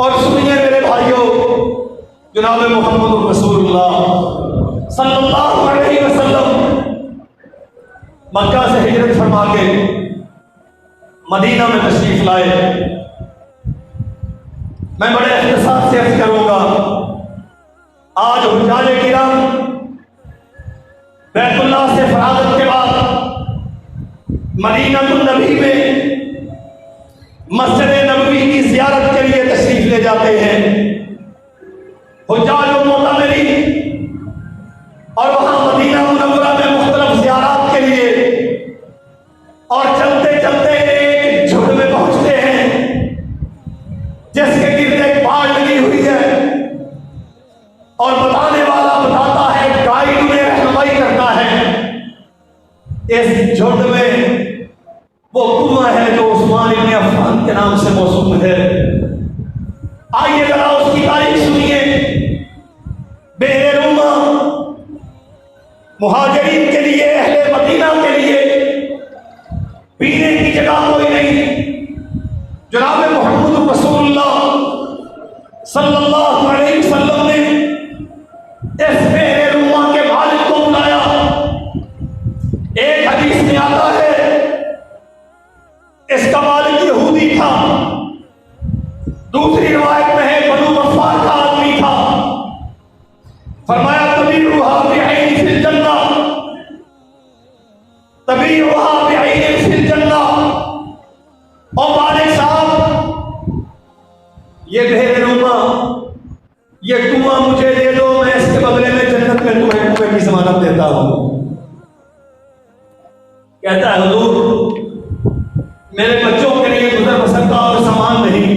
और सुनिए मेरे भाइयों, जनाब मोहम्मद रसूलुल्लाह सल्लल्लाहु अलैहि वसल्लम मक्का से हिजरत फरमा के मदीना में तशरीफ लाए। मैं बड़े इख्तिसार से अर्ज करूंगा, आज हुज्जाज किराम बैतुल्लाह से फरागत के बाद मदीनतुन नबी में मस्जिद नबवी की ज़ियारत के लिए तशरीफ ले जाते हैं हुज्जाज व मोतमिरीन, और वहां मदीना मुनव्वरा में मुख्तलिफ ज़ियारत के लिए और चलते चलते एक झुंड में पहुंचते हैं जिसके गिर्द एक बाड़ लगी हुई है, और बताने वाला बताता है, गाइड में रहनुमाई करता है। इस झुंड में वो कुआं है जो उस्मान इब्न अफ़्फ़ान के नाम से मौसूम है। आइए जरा उसकी तारीफ सुनिए। बेरे रुमा मुहाजिरीन के लिए, अहले मदीना के लिए पीने की जगह कोई नहीं। जनाब मोहम्मद रसूलुल्लाह सल्लल्लाहु अलैहि वसल्लम ने इस बेरे रुमा के मालिक को बुलाया। एक हदीस में आता है इसका मालिक यहूदी था, दूसरी रिवायत में है बनु गफ़ार का आदमी था। फरमाया तबीउहा बिअैन फिल जन्नह, तबीउहा बिअैन फिल जन्नह। और मालिक साहब, ये बेरे रुमा, ये कुआं मुझे दे दो, मैं इसके बदले में जन्नत में तुम्हें कुएं की ज़मानत देता हूं। कहता है हुजूर, मेरे बच्चों के लिए गुजर बसर का और सामान नहीं,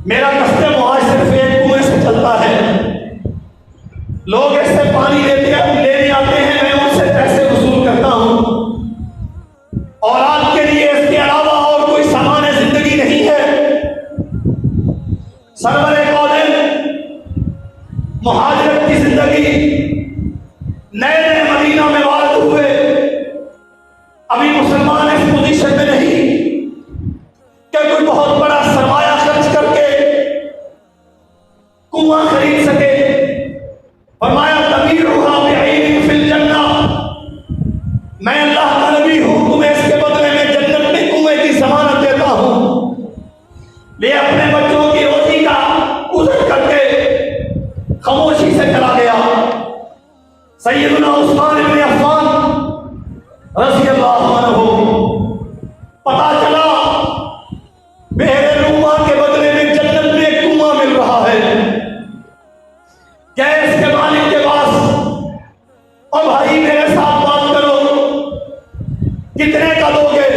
मेरा कस्बे मुआज सिर्फ एक कुएं से चलता है। लोग इससे पानी लेने आते हैं, मैं उनसे पैसे वसूल करता हूं, और आपके लिए इसके अलावा और कोई सामान जिंदगी नहीं है। सरवरे कौदैन मुहाजिरत की जिंदगी, नए नए मदीना में वारद हुए, अभी मुसलमान इस पोजीशन में नहीं कि कोई बहुत बड़ा सरमाया खर्च करके कुआं खरीद सके। फरमाया तबीउहा बिअैन फिल जन्नह, मैं अल्लाह का नबी हूं, तुम्हें इसके बदले में जन्नत में कुएं की ज़मानत देता हूं। ले अपने बच्चों की रोटी का उज़र करके खामोशी से चला गया। सैयदना उस्मान इब्न अफ़्फ़ान रज़ी अल्लाहु अन्हु, पता चला बेरे रुमा के बदले में जन्नत में एक कुआं मिल रहा है। गैस के मालिक के पास, और भाई मेरे साथ बात करो, कितने का दोगे?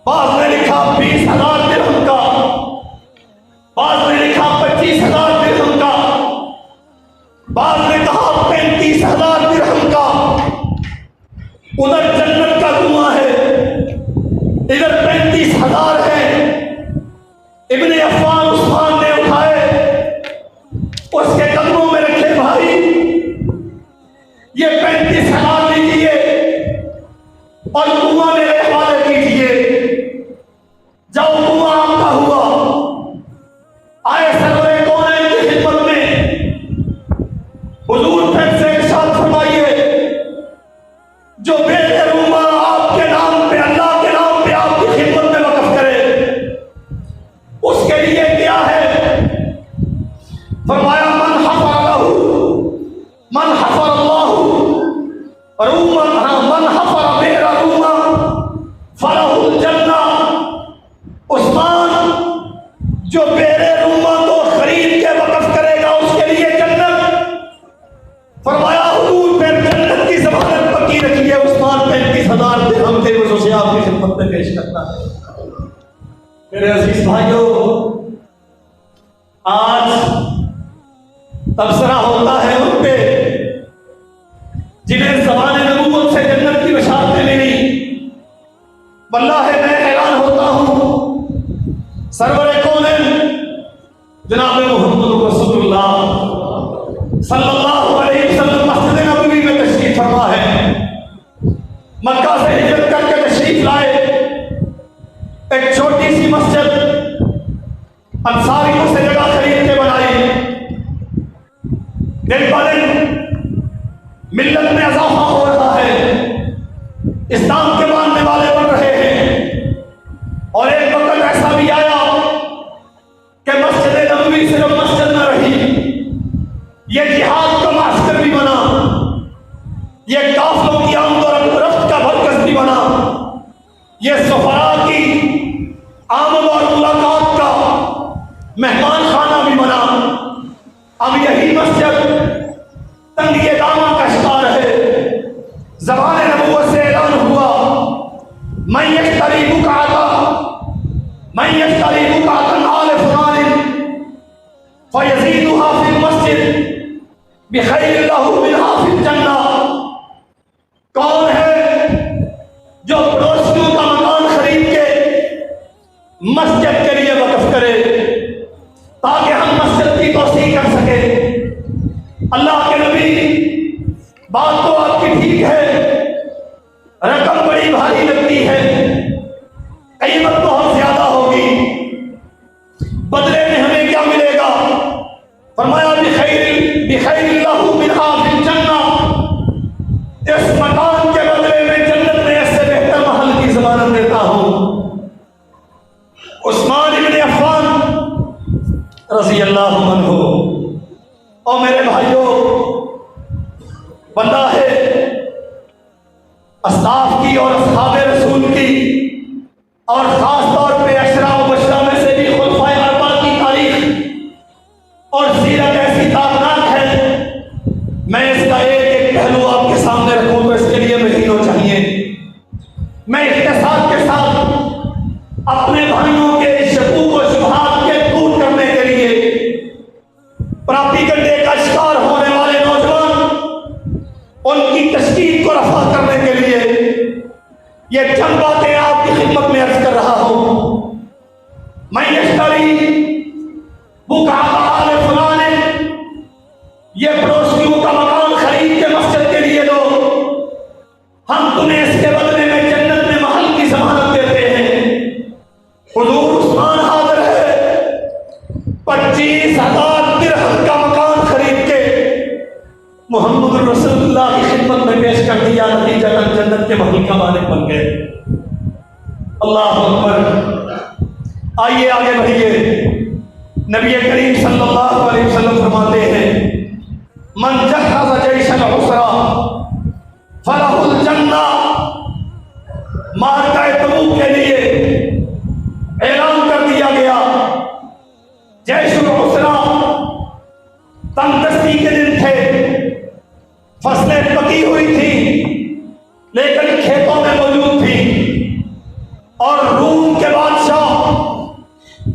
बाज़ ने लिखा 20,000 दिरहम का, बाज़ ने लिखा 25,000 दिरहम का, बाज़ ने कहा 35,000 दिरहम का। उधर जन्नत का कुआं है, इधर 35,000 है। इब्ने अफ़्फ़ान उस्मान ने उठाए, उसके कदमों में रखे, भाई ये 35,000 लीजिए और कुआं मेरे हवाले कीजिए, जाओ कुआं आपका हुआ। आए सरवरे कौनैन की खिदमत में, हुजूर फिर से इरशाद फरमाइए, जो बेरे रुमा आपके नाम पे, अल्लाह के नाम पे आपकी खिदमत में वक़्फ़ करे, उसके लिए क्या है? फरमाया मन हफ़र लहू मन हफ़र अल्लाहु रूमन, मन हफ़र बेरा रुमा फलहुल जन्नह। उस्मान, जो बेरे रुमा को खरीद के वक़्फ़ करेगा उसके लिए जन्नत। फरमाया हुजूर फिर जन्नत की ज़मानत पक्की रखिए। उस्मान 35,000 दिरहम के वजह से आपकी खिदमत में पेश करता है। मेरे अजीज भाइयों, आज तबसरा होता है उन पे जिन्हें ज़माने नबूवत से जन्नत की बशारतें मिली। वल्लाह मैं हैरान होता हूं सरवर कौनैन जनाब मोहम्मद रसूलुल्लाह सल्लल्लाहु अलैहि वसल्लम मस्जिद नबवी में तशरीफ फरमा है। मक्का से हिजरत करके तशरीफ लाए। एक छोटी सी मस्जिद अंसारियों से जगह खरीद के बनाई। दिन ब दिन मिल्लत में इजाफा हो रहा है, इस्लाम के मानने वाले बन रहे हैं। और एक वक्त ऐसा भी आया कि मस्जिद नबवी सिर्फ मस्जिद न रही, ये जिहाद का मास्टर भी बना, ये काफिलों की आमद और रफ्त का मरकज भी बना, ये सफरा की आमद और मुलाकात का मेहमान खाना भी बना। अब यही मस्जिद तंगी दामा का शिकार है। ज़बान नबुव्वत से ऐलान हुआ, मैं यश्तरी बुकाता आले फुलान फयज़ीदुहा फिल मस्जिद बिखैरिन लहू मिनहा फिल जन्नह। कौन है जो पड़ोसियों का मकान खरीद के मस्जिद के लिए वक्फ करे ताकि हम मस्जिद की तौसीह कर सके। अल्लाह के नबी, बात तो आपकी ठीक है, रकम बड़ी भारी लगती है, कीमत बहुत ज्यादा होगी, बदले में हमें क्या मिलेगा? फरमाया बिखैरिन लहू मिनहा फिल जन्नह, इस मकान के बदले में जन्नत में इससे बेहतर महल की ज़मानत देता हूं। उस्मान इब्न अफ़्फ़ान रज़ी अल्लाहु अन्हु। और मेरे भाइयों, बंदा है अस्ताफ की और अस्हाबे रसूल की और खास तौर पे अशरा मुबश्शरा में से भी खुलफाए अरबा की तारीख और सीरत ऐसी ताकनाक है। मैं इसका एक एक पहलू आपके सामने रखूं तो इसके लिए महीनों चाहिए। मैं इख्तिसार के साथ अपने भाइयों के शकूक और शुबहात के दूर करने के लिए, प्राप्तिकंडे का शिकार होने वाले नौजवान, उनकी तशकील को रफा करने के लिए ये चंद बातें आपकी खिदमत में अर्ज कर रहा हूं। मैं यश्तरी बुकाता आले फुलान, ये पड़ोसियों का मकान खरीद के मस्जिद के लिए दो, हम तुम्हें इसके बदले में जन्नत में महल की ज़मानत देते हैं। हुजूर उस्मान हाजिर है, 25,000 दिरहम का मकान खरीद के मोहम्मद रसूलुल्लाह की खिदमत में पेश कर दिया। नतीजा जन्नत के महल का मालिक बन गए। अल्लाह अकबर। आइए आगे बढ़िए। नबी करीम सल्लल्लाहु अलैहि वसल्लम फरमाते हैं, मन जहज़ जैशल उसरा फलहुल जन्नह। मार्का तबूक के लिए ऐलान कर दिया गया। जैशुल उसरा तंगदस्ती के दिन थे, फसलें पकी हुई थी लेकिन खेतों में मौजूद थी, और रूम के बादशाह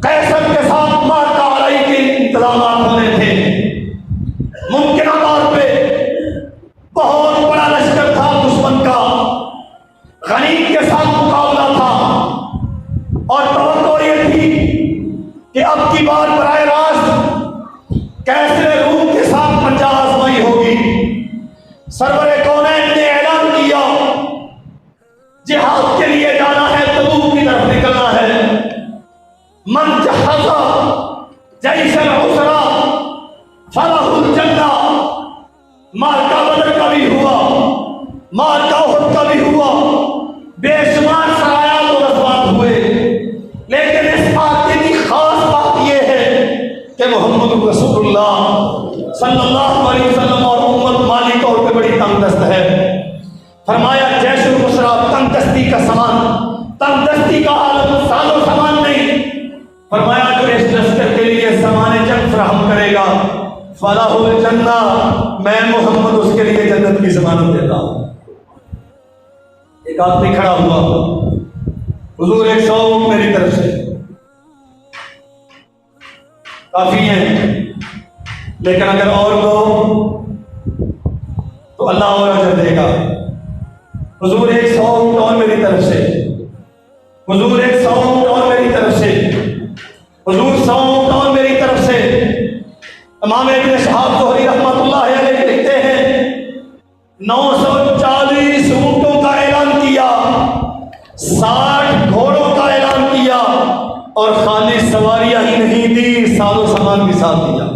कैसर के साथ मार्का लड़ाई के इंतजाम होने थे। मुमकिन तौर पे बहुत बड़ा लश्कर था दुश्मन का, गनीम के साथ मुकाबला था, और तवक्को ये थी कि अब की बार बराह रास्त कैसर रूम के साथ पंजा आजमाई होगी। सरवर कौनैन ने ऐलान किया, जिहाद के लिए जाना है, तबूक की तरफ निकलना है। मन जहज़ा जैशल उसरा फलहुल जन्नह। मार्का बदर का भी हुआ, मार्का उहद का भी हुआ, बेशुमार सराया तो गज़वात हुए, लेकिन इस वाक़े की खास बात यह है कि मोहम्मद रसूलुल्लाह सल्लल्लाहु अलैहि वसल्लम और उम्मत माली तौर पे बड़ी तंगदस्त है। फरमाया जैशुल उसरा तंगदस्ती का सामान, तंगदस्ती का हालत सालो सामान नहीं। फरमाया जो इस लश्कर के लिए सामान जंग फराहम करेगा फलाहुल जन्नह, मैं मोहम्मद उसके लिए जन्नत की ज़मानत देता हूं। एक आदमी खड़ा हुआ, हुजूर 100 मेरी तरफ से काफी है, लेकिन अगर और दो तो अल्लाह और अजर देगा। हुजूर 100 ऊँट और मेरी तरफ से, हुजूर 100 ऊँट और मेरी तरफ से। हुजूर सल्लल्लाहु अलैहि वसल्लम मेरी तरफ से इमाम इब्न शहाब ज़ुहरी रहमतुल्लाहि अलैहि लिखते हैं 940 ऊंटों का ऐलान किया, 60 घोड़ों का ऐलान किया और खाली सवारियां ही नहीं दी, साजो सामान भी साथ दिया।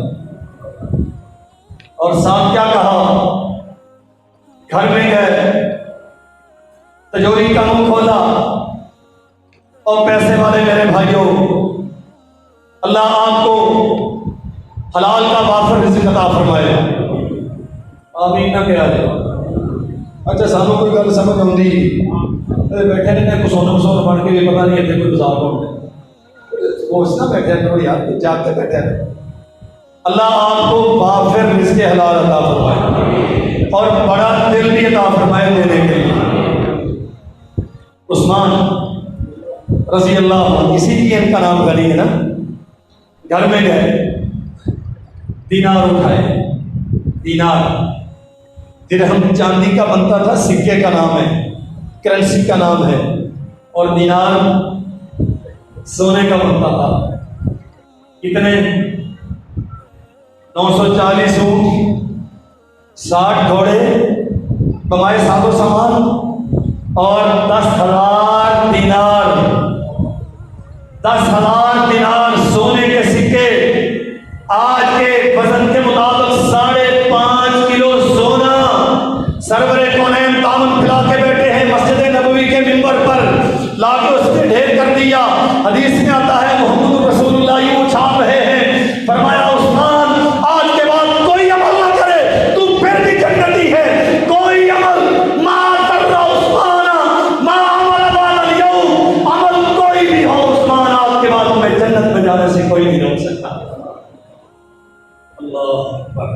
और साथ क्या कहा, घर में गए, तिजोरी का मुंह खोला और पैसे वाले मेरे भाइयों, अल्लाह आपको हलाल का वाफर रिज़्क़ अता फरमाए, आमीन ना कहा जाए। अच्छा सानू कोई गल समझ आती बैठे ने कुछ सोना सोना बन के भी पता नहीं इतने कोई गुजार सोचना बैठे करो यार, जागते बैठे। अल्लाह आपको वाफिर रिज़्क़ हलाल अता फरमाए और बड़ा दिल भी अता फरमाए देने के लिए। उस्मान रज़ी अल्लाह, इसीलिए इनका नाम गनी है ना। घर में गए, दीनार उठाए, दीनार दिरहम चांदी का बनता था, सिक्के का नाम है, करेंसी का नाम है, और दीनार सोने का बनता था। कितने? 940 ऊंट, 60 घोड़े, कमाए साधो सामान और 10,000 दिनार, 10,000 दिनार सोने के सिक्के। आज के वजन के मुताबिक 5.5 किलो सोना सरवरे कौनैन दामन फैला के बैठे हैं मस्जिद नबवी के मिंबर पर, लाके उसने ढेर कर दिया। हदीस में आता है मोहम्मद रसूलुल्लाह यूं छाप रहे हैं, फरमाया उस्मान आज के बाद कोई अमल ना करे, तू फिर भी जन्नती है। कोई अमल मा तर्रा उस्मान मा अमल वाला यौम, अमल कोई भी हो उस्मान, आज के बाद तुम्हें जन्नत में जाने से कोई नहीं रोक सकता। अल्लाह अकबर।